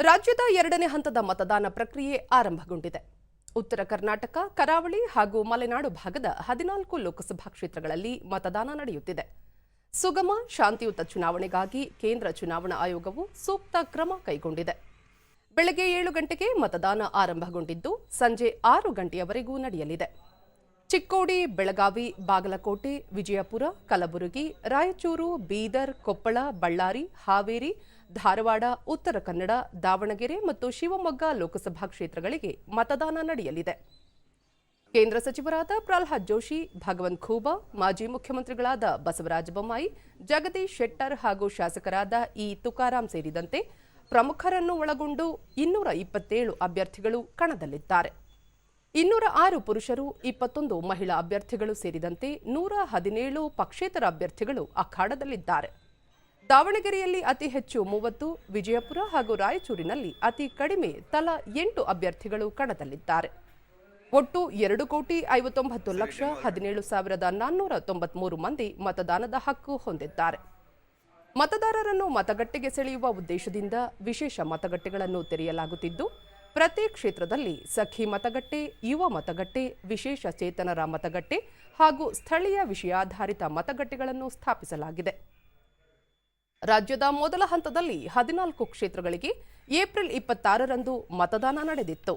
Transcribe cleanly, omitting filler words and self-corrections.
ರಾಜ್ಯದ ಎರಡನೇ ಹಂತದ ಮತದಾನ ಪ್ರಕ್ರಿಯೆ ಆರಂಭಗೊಂಡಿದೆ. ಉತ್ತರ ಕರ್ನಾಟಕ, ಕರಾವಳಿ ಹಾಗೂ ಮಲೆನಾಡು ಭಾಗದ 14 ಲೋಕಸಭಾ ಕ್ಷೇತ್ರಗಳಲ್ಲಿ ಮತದಾನ ನಡೆಯುತ್ತಿದೆ. ಸುಗಮ, ಶಾಂತಿಯುತ ಚುನಾವಣೆಗಾಗಿ ಕೇಂದ್ರ ಚುನಾವಣಾ ಆಯೋಗವು ಸೂಕ್ತ ಕ್ರಮ ಕೈಗೊಂಡಿದೆ. ಬೆಳಗ್ಗೆ 7 ಗಂಟೆಗೆ ಮತದಾನ ಆರಂಭಗೊಂಡಿದ್ದು ಸಂಜೆ 6 ಗಂಟೆಯವರೆಗೂ ನಡೆಯಲಿದೆ. ಚಿಕ್ಕೋಡಿ, ಬೆಳಗಾವಿ, ಬಾಗಲಕೋಟೆ, ವಿಜಯಪುರ, ಕಲಬುರಗಿ, ರಾಯಚೂರು, ಬೀದರ್, ಕೊಪ್ಪಳ, ಬಳ್ಳಾರಿ, ಹಾವೇರಿ, ಧಾರವಾಡ, ಉತ್ತರ ಕನ್ನಡ, ದಾವಣಗೆರೆ ಮತ್ತು ಶಿವಮೊಗ್ಗ ಲೋಕಸಭಾ ಕ್ಷೇತ್ರಗಳಿಗೆ ಮತದಾನ ನಡೆಯಲಿದೆ. ಕೇಂದ್ರ ಸಚಿವರಾದ ಪ್ರಹ್ಲಾದ್ ಜೋಶಿ, ಭಗವಂತ್ ಖೂಬಾ, ಮಾಜಿ ಮುಖ್ಯಮಂತ್ರಿಗಳಾದ ಬಸವರಾಜ ಬೊಮ್ಮಾಯಿ, ಜಗದೀಶ್ ಶೆಟ್ಟರ್ ಹಾಗೂ ಶಾಸಕರಾದ ತುಕಾರಾಂ ಸೇರಿದಂತೆ ಪ್ರಮುಖರನ್ನು ಒಳಗೊಂಡು 227 ಅಭ್ಯರ್ಥಿಗಳು ಕಣದಲ್ಲಿದ್ದಾರೆ. 206 ಪುರುಷರು, 21 ಮಹಿಳಾ ಅಭ್ಯರ್ಥಿಗಳು ಸೇರಿದಂತೆ 117 ಪಕ್ಷೇತರ ಅಭ್ಯರ್ಥಿಗಳು ಅಖಾಡದಲ್ಲಿದ್ದಾರೆ. ದಾವಣಗೆರೆಯಲ್ಲಿ ಅತಿ ಹೆಚ್ಚು 30, ವಿಜಯಪುರ ಹಾಗೂ ರಾಯಚೂರಿನಲ್ಲಿ ಅತಿ ಕಡಿಮೆ ತಲಾ 8 ಅಭ್ಯರ್ಥಿಗಳು ಕಣದಲ್ಲಿದ್ದಾರೆ. ಒಟ್ಟು 2,29,17,493 ಮಂದಿ ಮತದಾನದ ಹಕ್ಕು ಹೊಂದಿದ್ದಾರೆ. ಮತದಾರರನ್ನು ಮತಗಟ್ಟೆಗೆ ಸೆಳೆಯುವ ಉದ್ದೇಶದಿಂದ ವಿಶೇಷ ಮತಗಟ್ಟೆಗಳನ್ನು ತೆರೆಯಲಾಗುತ್ತಿದ್ದು, ಪ್ರತಿ ಕ್ಷೇತ್ರದಲ್ಲಿ ಸಖಿ ಮತಗಟ್ಟೆ, ಯುವ ಮತಗಟ್ಟೆ, ವಿಶೇಷ ಚೇತನರ ಮತಗಟ್ಟೆ ಹಾಗೂ ಸ್ಥಳೀಯ ವಿಷಯಾಧಾರಿತ ಮತಗಟ್ಟೆಗಳನ್ನು ಸ್ಥಾಪಿಸಲಾಗಿದೆ. ರಾಜ್ಯದ ಮೊದಲ ಹಂತದಲ್ಲಿ 14 ಕ್ಷೇತ್ರಗಳಿಗೆ ಏಪ್ರಿಲ್ 26ರಂದು ಮತದಾನ ನಡೆದಿತ್ತು.